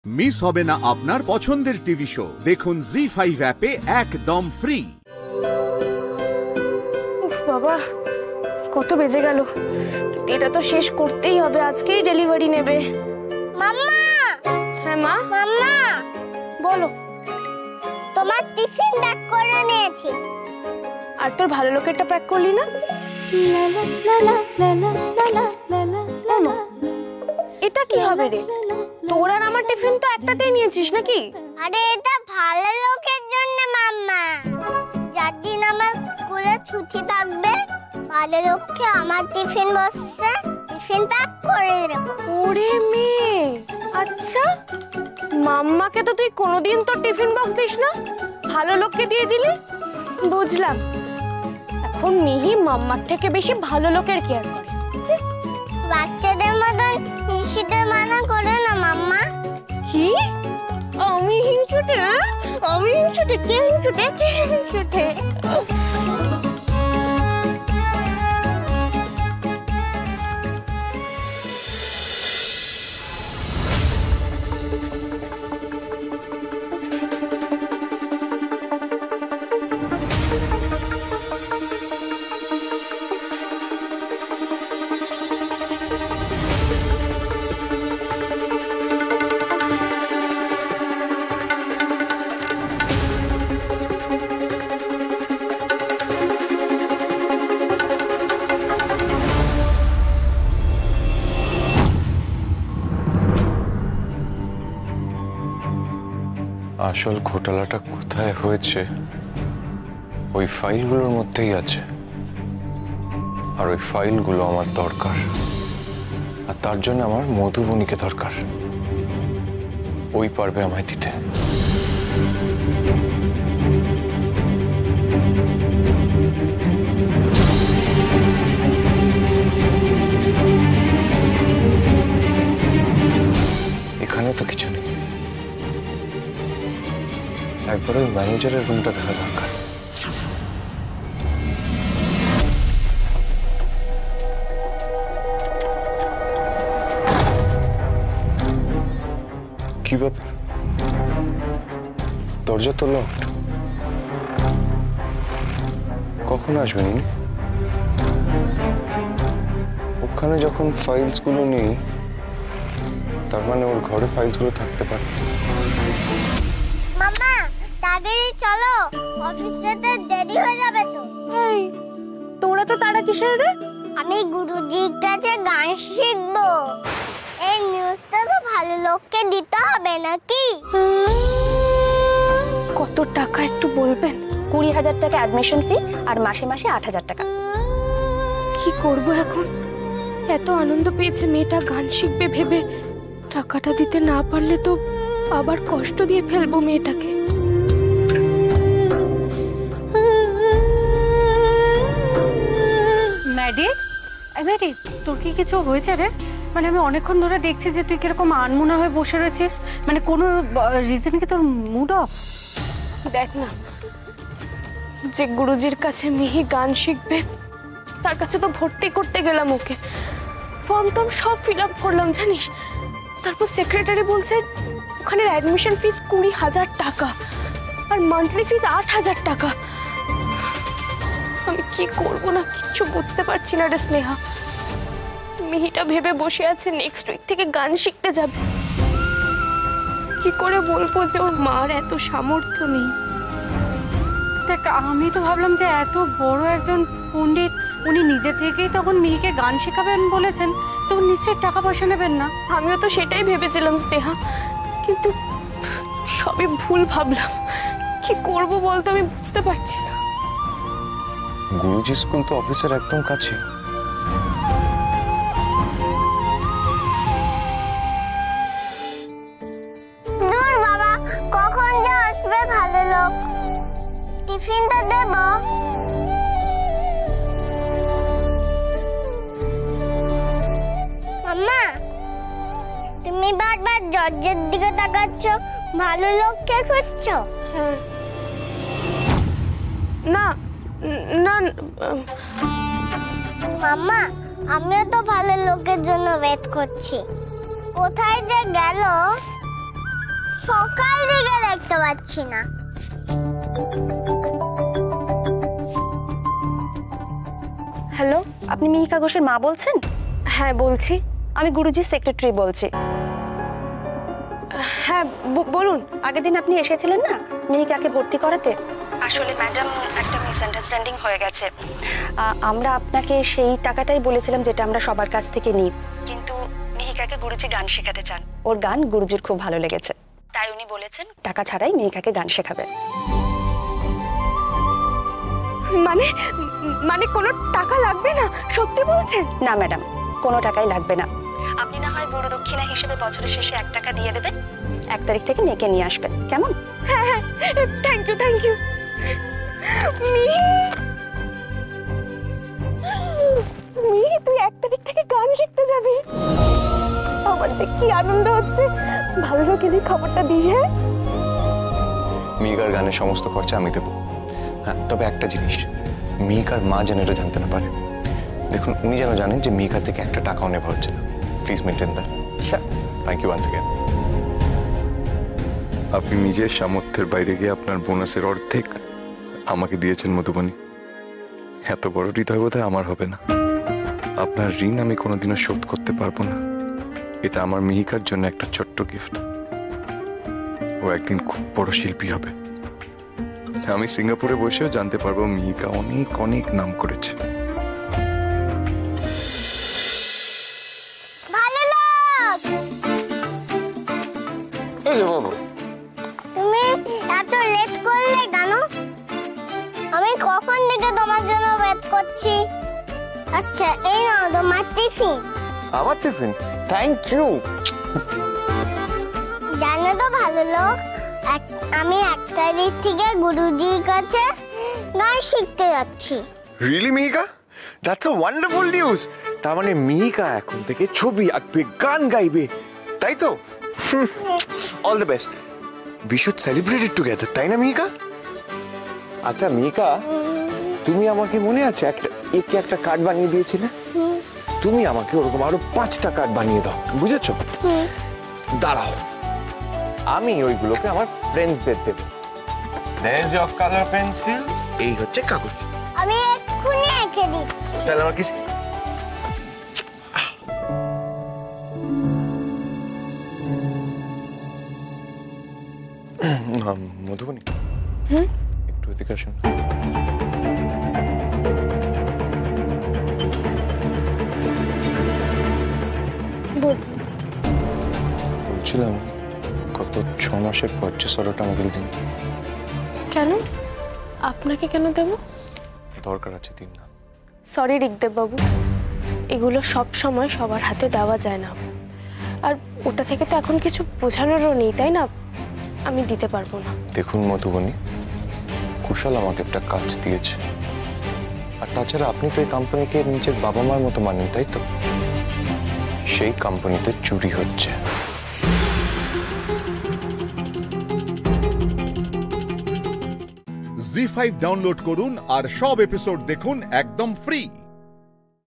Miss হবে না আপনার পছন্দের টিভি শো। দেখুন জি5 অ্যাপে একদম ফ্রি। উফ বাবা, কত বেজে গেল। এটা তো শেষ করতেই হবে, আজকেই ডেলিভারি নেবে। মাম্মা! হ্যাঁ মা। মাম্মা, বলো। তোমার টিফিন প্যাক করে নিয়েছি। আর তোর ভালো লোকেরটা প্যাক করলি না? এটা কি হবে রে? তোর আর আমার টিফিন তো একটাতেই নিয়েছিস নাকি? আরে এটা ভালো লোকের জন্য মাম্মা। যার দিন আমার স্কুলে ছুটি থাকবে, ভালো লোককে আমার টিফিন বক্সে টিফিন প্যাক করে দেব। ওরে মেয়ে, আচ্ছা। মাম্মাকে তো তুই কোনোদিন তোর টিফিন বক্স দিস না, ভালো লোককে দিয়ে দিলি। বুঝলাম, এখন মিহি মাম্মার থেকে বেশি ভালো লোকের কেয়ার করে। বাচ্চাদের মতন শিশুদের মানা করে না মাম্মা। কি? আমি হিংসুটে? আমি হিংসুটে? কে হিংসুটে? কে হিংসুটে? আসল ঘোটালাটা কোথায় হয়েছে ওই ফাইলগুলোর মধ্যেই আছে, আর ওই ফাইলগুলো আমার দরকার, আর তার জন্য আমার মধুবনীকে দরকার। ওই পারবে আমায় দিতে। এখানে তো কিছু নেই, একবার ওই ম্যানেজারের রুমটা দেখা দরকার। কি ব্যাপার, দরজা তো লকড। কখন আসবেন ইনি? ওখানে যখন ফাইলসগুলো নেই, তার মানে ওর ঘরে ফাইলসগুলো থাকতে পারে। মাম্মা, তাড়াতাড়ি চলো, অফিসে তো দেরি হয়ে যাবে তো। এই, তোরা তো তারা কিসের রে? আমি গুরুজির কাছে গান শিখবো। এই নিউজটা তো ভালো লোককে দিতে হবে নাকি? কত টাকা একটু বলবেন? 20,000 টাকা অ্যাডমিশন ফি আর মাসে মাসে 8,000 টাকা। কি করব এখন? এত আনন্দ পেয়েছে মেয়েটা গান শিখবে ভেবে, টাকাটা দিতে না পারলে তো আবার কষ্ট দিয়ে ফেলবো মেয়েটাকে। ম্যাডি, তোর কি কিছু হয়েছে রে? মানে আমি অনেকক্ষণ ধরে দেখছি যে তুই কিরকম আনমনা হয়ে বসে রয়েছিস। মানে কোনো রিজন কি তোর মুড অফ? দেখ না, যে গুরুজির কাছে মিহি গান শিখবে তার কাছে তো ভর্তি করতে গেলাম ওকে। ফর্ম টর্ম সব ফিল আপ করলাম জানিস। তারপর সেক্রেটারি বলছে ওখানে অ্যাডমিশন ফিস 20,000 টাকা আর মান্থলি ফিস 8,000 টাকা। আমি কি করব না কিচ্ছু বুঝতে পারছি না রে স্নেহা। মিহিটা ভেবে বসে আছে নেক্সট উইক থেকে গান শিখতে যাবে। কি করে বলবো যে ওর মার এত সামর্থ্য নেই? দেখ, আমি তো ভাবলাম যে এত বড় একজন পণ্ডিত, উনি নিজে থেকেই তখন মিহিকে গান শেখাবেন বলেছেন, তো নিশ্চয়ই টাকা পয়সা নেবেন না। আমিও তো সেটাই ভেবেছিলাম স্নেহা, কিন্তু সবই ভুল ভাবলাম। কি করব বলতো, আমি বুঝতে পারছি না। গুরুজি স্কুল তো অফিসের একদম কাছে। দূর বাবা, কখন যে আসবে ভালো লোক? টিফিনটা দেব। মাম্মা, তুমি বারবার জর্জের দিকে তাকাচ্ছ, ভালো লোককে খুঁজছো? না না মাম্মা, আমিও তো ভালো লোকের জন্য ওয়েট করছি। কোথায় যে গেল? সকাল থেকে দেখতে পাচ্ছি না। হ্যালো, আপনি মিহিকা ঘোষের মা বলছেন? হ্যাঁ বলছি। আমি গুরুজির সেক্রেটারি বলছি। হ্যাঁ বলুন। আগের দিন আপনি এসেছিলেন না মিহিকাকে ভর্তি করাতে? আসলে ম্যাডাম, একটা মিসআন্ডারস্ট্যান্ডিং হয়ে গেছে। আমরা আপনাকে সেই টাকাটাই বলেছিলাম যেটা আমরা সবার কাছ থেকে নিই, কিন্তু মিহিকাকে গুরুজি গান শেখাতে চান। ওর গান গুরুজির খুব ভালো লেগেছে, তাই উনি বলেছেন টাকা ছাড়াই মিহিকাকে গান শেখাবে। মানে মানে কোনো টাকা লাগবে না? সত্যি বলছেন? না ম্যাডাম, কোনো টাকাই লাগবে না। আপনি না হয় গুরু দক্ষিণা হিসেবে বছরের শেষে 1 টাকা দিয়ে দেবেন। 1 তারিখ থেকে মেয়েকে নিয়ে আসবেন, কেমন? হ্যাঁ হ্যাঁ, থ্যাংক ইউ থ্যাংক ইউ। মিহি, তুই 1 তারিখ থেকে গান শিখতে যাবি? আমার দেখ কি আনন্দ হচ্ছে। ভালো লোকের খবরটা দিস। হ্যাঁ, মিহিকার গানের সমস্ত খরচা আমি দেবো। হ্যাঁ, তবে একটা জিনিস, মিহিকার মা যেন এটা জানতে না পারে। দেখুন, উনি যেন জানেন যে মিহিকা থেকে 1 টাকাও নেওয়া হচ্ছে না। Please maintain that. Sure. Thank you once again. আপনি নিজের সামর্থ্যের বাইরে গিয়ে আপনার বোনাসের অর্ধেক আমাকে দিয়েছেন মধুবনী। এত বড় হৃদয় বোধহয় আমার হবে না। আপনার ঋণ আমি কোনোদিনও শোধ করতে পারবো না। এটা আমার মিহিকার জন্য একটা ছোট্ট গিফট। ও একদিন খুব বড় শিল্পী হবে। আমি সিঙ্গাপুরে বসেও জানতে পারবো মিহিকা অনেক অনেক নাম করেছে। ভালো লোক, তুমি এত লেট করলে কেন? আমি কখন থেকে তোমার জন্য ওয়েট করছি। আচ্ছা, এই নাও তোমার টিফিন। আমার টিফিন? Thank you. জানো তো ভালো লোক, আমি 1 তারিখ থেকে গুরুজির কাছে গান শিখতে যাচ্ছি। Really Miheeka? That's a wonderful news. তার মানে মিহিকা এখন থেকে ছবি আঁকবে, গান গাইবে, তাই তো? All the best. We should celebrate it together, তাই না মিহিকা? আচ্ছা মিহিকা, তুমি আমাকে মনে আছে একটা কার্ড বানিয়ে দিয়েছিলে? তুমি আমাকে ওরকম আরো 5টা কার্ড বানিয়ে দাও, বুঝেছো? দাঁড়াও, আমি ওইগুলোকে আমার ফ্রেন্ডসদের দেবো। There's your color pencil. এই হচ্ছে কাগজ। আমি এক্ষুনি এঁকে দিচ্ছি। তাহলে আমার কিস মধুবনী, একটু এদিকে আসুন। বলছিলাম, গত 6 মাসের পারচেস অর্ডারটা আমাদের দিন। কেন? আপনাকে কেন দেব? দরকার আছে, দিন না। সরি ঋগদেব বাবু, এগুলো সব সময় সবার হাতে দেওয়া যায় না। আর ওটা থেকে তো এখন কিছু বোঝানোরও নেই, তাই না? আমি দিতে পারবো না। দেখুন মধুবনী, কুশল আমাকে একটা কাজ দিয়েছে। আর তাছাড়া আপনি তো এই কোম্পানিকে নিজের বাবা মার মতো মানেন, তাই তো? সেই কোম্পানিতে চুরি হচ্ছে। জি5 ডাউনলোড করুন আর সব এপিসোড দেখুন একদম ফ্রি।